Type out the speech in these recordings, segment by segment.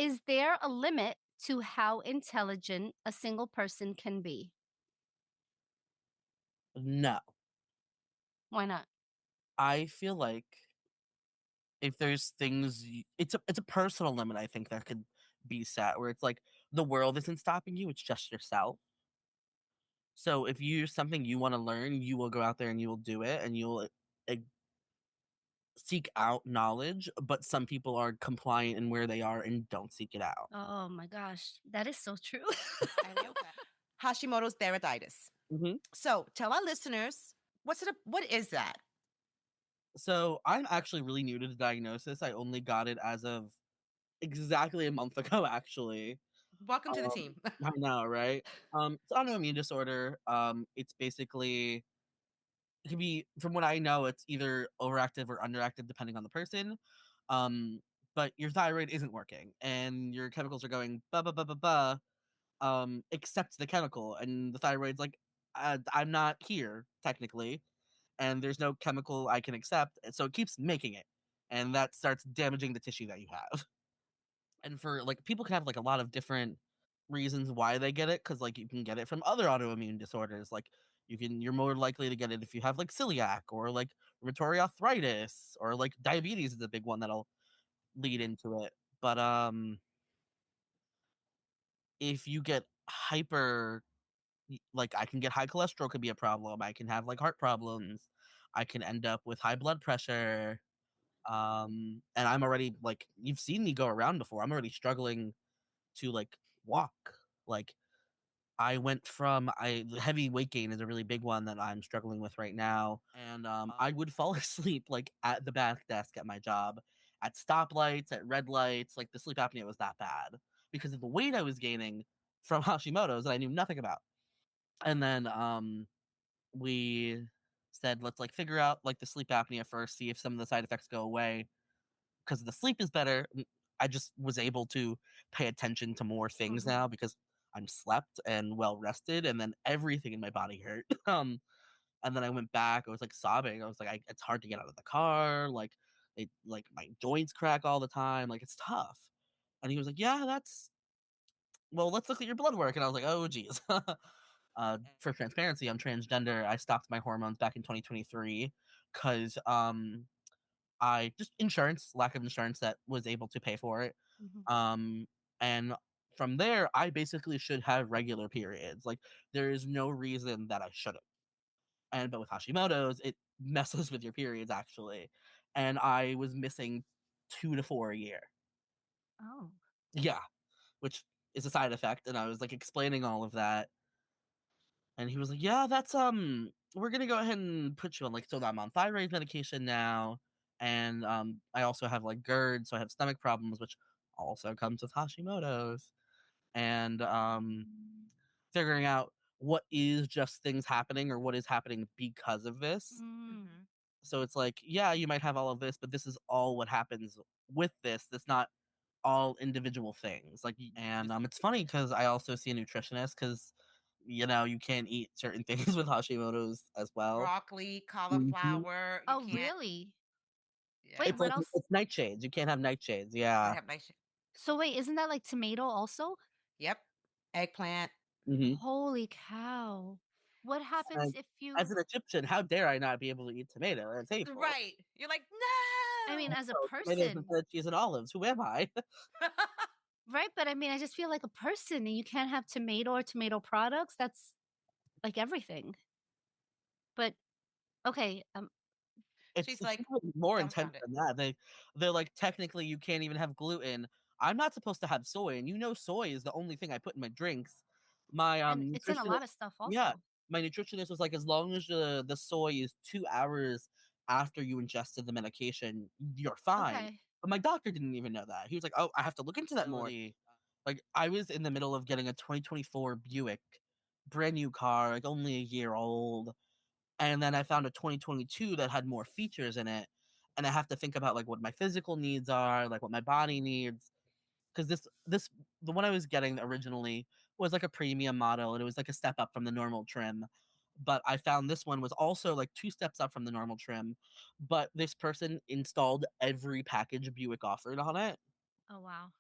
Is there a limit to how intelligent a single person can be? No. Why not? I feel like if there's things it's a personal limit, I think, that could be set where it's like the world isn't stopping you, it's just yourself. So if you something you wanna learn, you will go out there and you will do it, and you'll, seek out knowledge, but some people are compliant in where they are and don't seek it out. Oh my gosh, that is so true. I love that. Hashimoto's thyroiditis. Mhm. So tell our listeners, what is that? So, I'm actually really new to the diagnosis, I only got it as of exactly a month ago, actually. Welcome to the team. I know, right? It's autoimmune disorder, it's basically it can be from what I know, it's either overactive or underactive depending on the person, um, but your thyroid isn't working, and your chemicals are going, "Ba, ba, ba, ba, ba," except the chemical, and the thyroid's like, I'm not here, technically, and there's no chemical I can accept," and so it keeps making it, and that starts damaging the tissue that you have. And for like people can have like a lot of different reasons why they get it, because like you can get it from other autoimmune disorders. Like you're more likely to get it if you have like celiac or like rheumatoid arthritis or like diabetes is a big one that'll lead into it. But if you get like I can get high cholesterol could be a problem. I can have like heart problems. I can end up with high blood pressure. And I'm already like you've seen me go around before. I'm already struggling to like walk. Like I went from I heavy weight gain is a really big one that I'm struggling with right now, and I would fall asleep like at the back desk at my job, at stoplights, at red lights. Like the sleep apnea was that bad because of the weight I was gaining from Hashimoto's that I knew nothing about. And then we said let's like figure out like the sleep apnea first, see if some of the side effects go away because the sleep is better. I just was able to pay attention to more things Mhm. now because I'm slept and well rested, and then everything in my body hurt. And then I went back. I was like sobbing. I was like, it's hard to get out of the car. Like my joints crack all the time. Like it's tough. And he was like, yeah, that's well. Let's look at your blood work. And I was like, oh, geez. For transparency, I'm transgender. I stopped my hormones back in 2023 because I just insurance, lack of insurance that was able to pay for it. Mhm. Um, and from there, I basically should have regular periods. Like there is no reason that I shouldn't. And but with Hashimoto's, it messes with your periods actually. And I was missing 2 to 4 a year. Oh. Yeah, which is a side effect. And I was like explaining all of that, and he was like, "Yeah, that's we're gonna go ahead and put you on like so I'm on thyroid medication now, and I also have like GERD, so I have stomach problems, which also comes with Hashimoto's, and figuring out what is just things happening or what is happening because of this. Mm. Mhm. So it's like, yeah, you might have all of this, but this is all what happens with this. That's not all individual things. Like, and it's funny because I also see a nutritionist because you can't eat certain things with Hashimoto's as well. Broccoli, Mhm. cauliflower, you Oh, can't. really? Wait, It's Yeah. what like else? it's nightshades. You can't have nightshades. Can't Yeah. have nice. So wait, isn't that like tomato also? Yep. Eggplant. Hmm. Holy cow. What happens And if as you an Egyptian, how dare I not be able to eat tomato? It's hateful. Right. You're like, I mean, no. as a Oh, tomatoes person, instead of cheese and olives. Who am I? right? But I mean, I just feel like a person and you can't have tomato or tomato products. That's like everything. But okay, She's It's like even more intense dumbfounded. than that. They're like technically you can't even have gluten. I'm not supposed to have soy, and soy is the only thing I put in my drinks. My and it's in a lot nutritionist, of stuff yeah, also. my nutritionist was like, as long as the soy is 2 hours after you ingested the medication, you're fine. Okay. But my doctor didn't even know that. He was like, oh, I have to look into that more. Like I was in the middle of getting a 2024 Buick, brand new car, like only a year old, and then I found a 2022 that had more features in it, and I have to think about like what my physical needs are, like what my body needs, because this the one I was getting originally was like a premium model, and it was like a step up from the normal trim. But I found this one was also like 2 steps up from the normal trim, but this person installed every package Buick offered on it. Oh wow.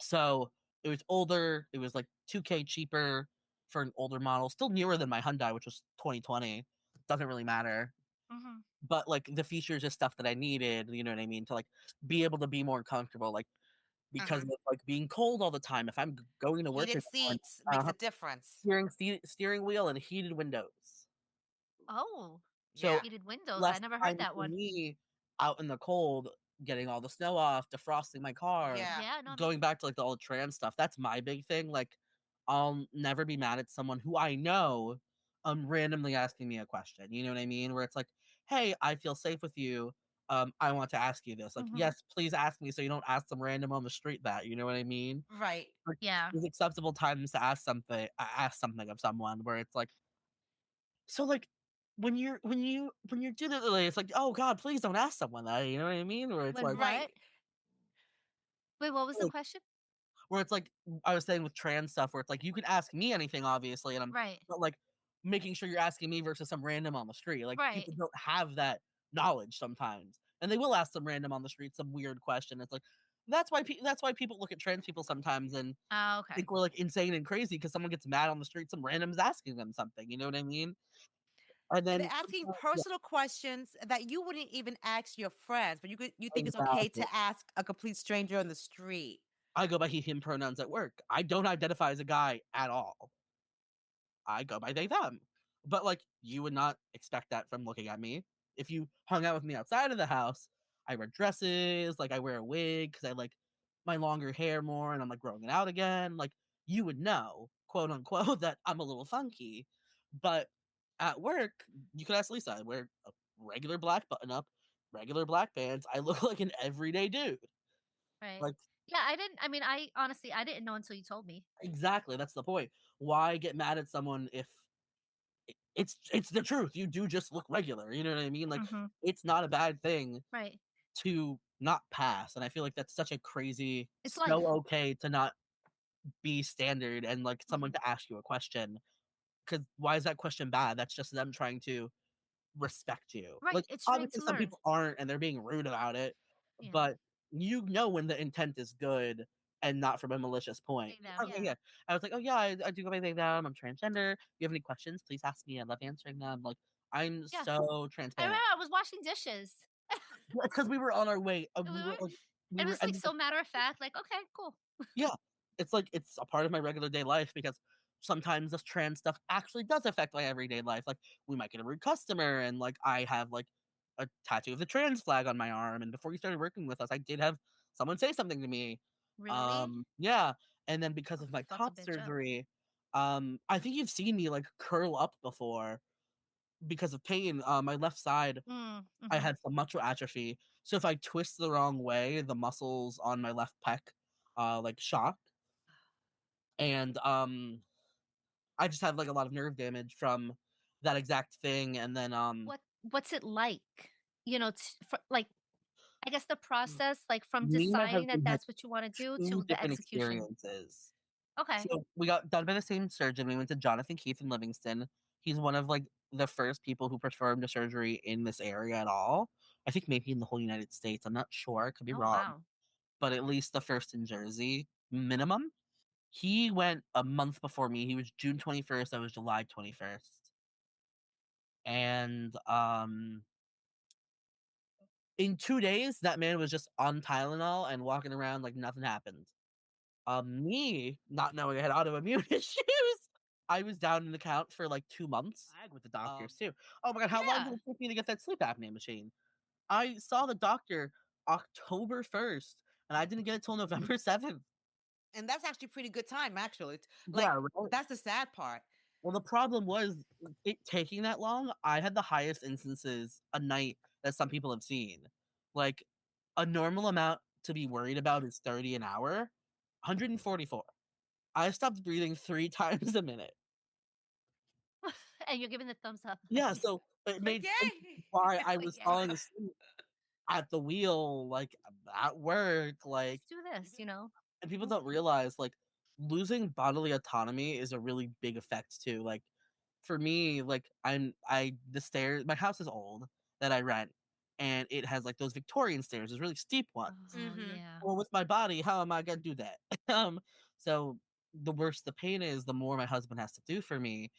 So it was older. It was like 2K cheaper for an older model, still newer than my Hyundai, which was 2020. Doesn't really matter. Mhm. But like the features is stuff that I needed, you know what I mean, to like be able to be more comfortable, like because Hmm. of like being cold all the time. If I'm going to work in Heated the morning, seats makes a difference. steering wheel and heated windows. Oh, Yeah. So, heated windows, I less never heard time that for one. me out in the cold, getting all the snow off, defrosting my car, Yeah. Yeah, no, going back to, like, the old trans stuff. That's my big thing, like, I'll never be mad at someone who I know, randomly asking me a question, you know what I mean? Where it's like, "Hey, I feel safe with you, I want to ask you this." Like, mhm. "Yes, please ask me so you don't ask some random on the street that," you know what I mean? Right. Like, Yeah. there's acceptable times to ask something of someone where it's like, so, like, when you do that, like, it's like, "Oh god, please don't ask someone that," you know what I mean? Where it's When like Right. what? Wait, what was the like question? where it's like I was saying with trans stuff where it's like, you can ask me anything, obviously, and I'm Right. but, like, making sure you're asking me versus some random on the street, like, Right. people don't have that knowledge sometimes, and they will ask some random on the street some weird question, it's like, that's why people look at trans people sometimes and Oh, okay. think we're, like, insane and crazy because someone gets mad on the street, some random's asking them something, you know what I mean? And And then they're asking sometimes yeah, personal questions that you wouldn't even ask your friends, but you think it's okay exactly. to ask a complete stranger on the street. I go by he, him pronouns at work. I don't identify as a guy at all. I go by they, them. But like, you would not expect that from looking at me. If you hung out with me outside of the house, I wear dresses, like I wear a wig because I like my longer hair more and I'm like growing it out again. Like, you would know, quote unquote, that I'm a little funky. But at work, you could ask Lisa, I wear a regular black button up, regular black pants. I look like an everyday dude. Right. Like, Yeah, I mean, I honestly, I didn't know until you told me. exactly, that's the point. Why get mad at someone if it's the truth, you do just look regular, you know what I mean? Like, Mhm. it's not a bad thing Right. to not pass, and I feel like that's such a crazy It's so life. okay to not be standard and, like, someone Mhm. to ask you a question. Because why is that question bad? That's just them trying to respect you. Right, Like, it's trying obviously, to some learn. people aren't, and they're being rude about it, Yeah. but you know when the intent is good and not from a malicious point. They, them, Okay, yeah. yeah. I was like, "Oh, yeah, I do go by they, them. I'm transgender. If you have any questions, please ask me. I love answering them." Like, I'm Yeah. so I remember transparent. I was washing dishes. Because we were on our way. And we We were were like, we it were was, like, ending so matter of fact, like, "Okay, cool." yeah, it's like it's a part of my regular day life because sometimes this trans stuff actually does affect my everyday life. Like, we might get a rude customer, and like I have like a tattoo of the trans flag on my arm. And before you started working with us, I did have someone say something to me. Really? Yeah, and then because I'll of my fuck a top bitch up. surgery, I think you've seen me like curl up before because of pain. My left side, I Mhm. had some muscle atrophy. So if I twist the wrong way, the muscles on my left pec, like shock and I just have like a lot of nerve damage from that exact thing, and then What's it like? You know, like, I guess the process, like, from me and my deciding that husband had that's what you wanna do two to the different execution. experiences. Okay. So we got done by the same surgeon. We went to Jonathan Keith in Livingston. He's one of like the first people who performed a surgery in this area at all. I think maybe in the whole United States. I'm not sure. I could be Oh, wrong, wow. but at least the first in Jersey minimum. He went a month before me. He was June 21st. I was July 21st. And in 2 days, that man was just on Tylenol and walking around like nothing happened. Me not knowing I had autoimmune issues, I was down in the count for like 2 months. I with the doctors too. Oh my god, how long did Yeah. it take me to get that sleep apnea machine? I saw the doctor October 1st, and I didn't get it till November 7th. And that's actually pretty good time, actually. Yeah, Like, right? that's the sad part. Well, the problem was it taking that long. I had the highest instances a night that some people have seen. Like, a normal amount to be worried about is 30 an hour, 144. I stopped breathing 3 times a minute. And you're giving the thumbs up. Yeah, so it Like, made sense yay! why I was Yay. falling asleep at the wheel, like, at work, like, Just do this, you know? and people don't realize, like, losing bodily autonomy is a really big effect too, like, for me, like, I the stairs my house is old that I rent, and it has like those Victorian stairs, those really steep ones. Oh, Mhm. yeah. Well, with my body, how am I gonna do that? So the worse the pain is, the more my husband has to do for me,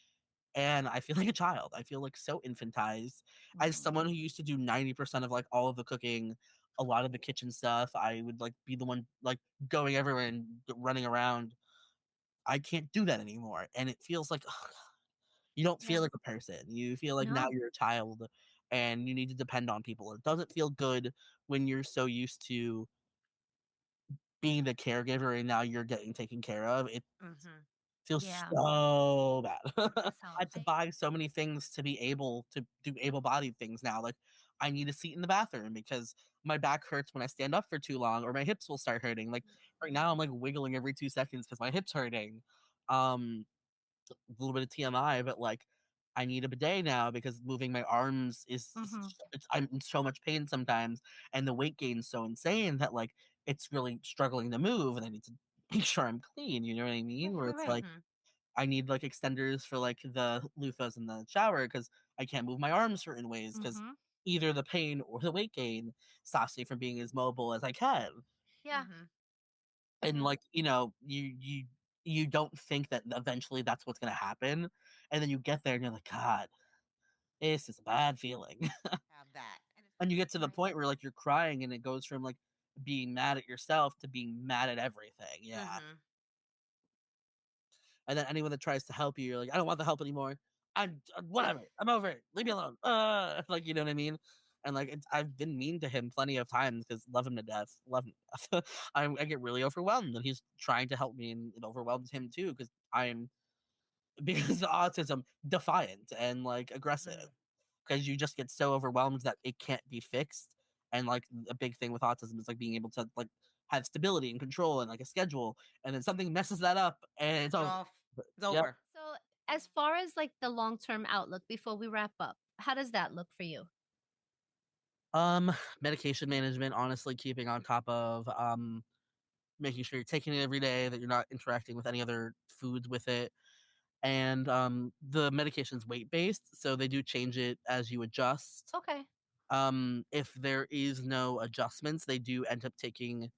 and I feel like a child. I feel like so infantized. As Mhm. someone who used to do 90% of like all of the cooking, a lot of the kitchen stuff, I would like be the one like going everywhere and running around. I can't do that anymore, and it feels like you don't feel Yeah. like a person. You feel like now No. you're a child, and you need to depend on people. It doesn't feel good when you're so used to being the caregiver and now you're getting taken care of. It Mhm. feels Yeah. so bad. That's I how have to buy so many things to be able to do able-bodied things now. Like, I need a seat in the bathroom because my back hurts when I stand up for too long, or my hips will start hurting. Like right now, I'm like wiggling every 2 seconds because my hips hurting. A little bit of TMI, but like I need a bidet now because moving my arms Mhm. I'm in so much pain sometimes, and the weight gain's so insane that like it's really struggling to move, and I need to make sure I'm clean. You know what I mean? Right, Where right, it's right. like Mhm. I need like extenders for like the loofahs in the shower because I can't move my arms certain ways because Mhm. either the pain or the weight gain stops me from being as mobile as I can. Yeah. Mhm. And Yeah. like you don't think that eventually that's what's gonna happen, and then you get there and you're like, God, this is a bad feeling. Have that. And you get to the Right. point where like you're crying and it goes from like being mad at yourself to being mad at everything. Yeah. Mhm. And then anyone that tries to help you, you're like, I don't want the help anymore. I'm whatever. I'm over it. Leave me alone. Like you know what I mean? And like I've been mean to him plenty of times because love him to death. Love him. To death. I get really overwhelmed, and he's trying to help me, and it overwhelms him too because I'm because of autism defiant and like aggressive Mhm. because you just get so overwhelmed that it can't be fixed. And like a big thing with autism is like being able to like have stability and control and like a schedule, and then something messes that up and it's It's over. off. It's Yep. over. So, as far as like the long-term outlook before we wrap up, how does that look for you? Um, medication management, honestly, keeping on top of making sure you're taking it every day, that you're not interacting with any other foods with it. And the medication's weight based, so they do change it as you adjust. Okay. If there is no adjustments, they do end up taking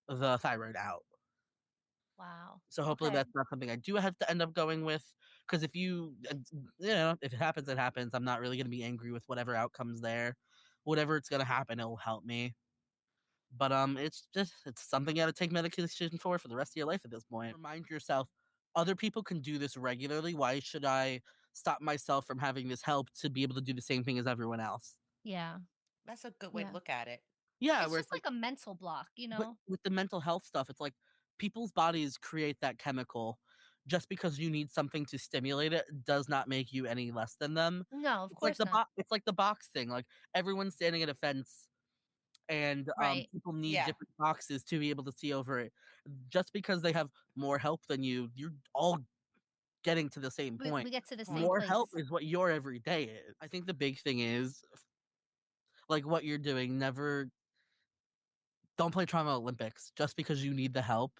the thyroid out. Wow. So hopefully Okay. that's not something I do have to end up going with. Because if if it happens, it happens. I'm not really going to be angry with whatever outcomes there. Whatever it's going to happen, it'll help me. But it's something you got to take medication for the rest of your life at this point. Remind yourself, other people can do this regularly. Why should I stop myself from having this help to be able to do the same thing as everyone else? Yeah. That's a good way to Yeah. look at it. Yeah, It's where just it's like, like a mental block, you but know? with the mental health stuff, it's like people's bodies create that chemical. Just because you need something to stimulate it does not make you any less than them. No, of It's like course not. it's like the box thing. Like everyone's standing at a fence and Right. people need Yeah. different boxes to be able to see over it. Just because they have more help than you, you're all getting to the same We point. get to the same More place. help is what your every day is. I think the big thing is like what you're doing. Never don't play trauma Olympics just because you need the help,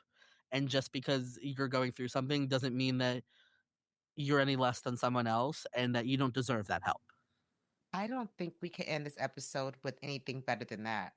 and just because you're going through something doesn't mean that you're any less than someone else and that you don't deserve that help. I don't think we can end this episode with anything better than that.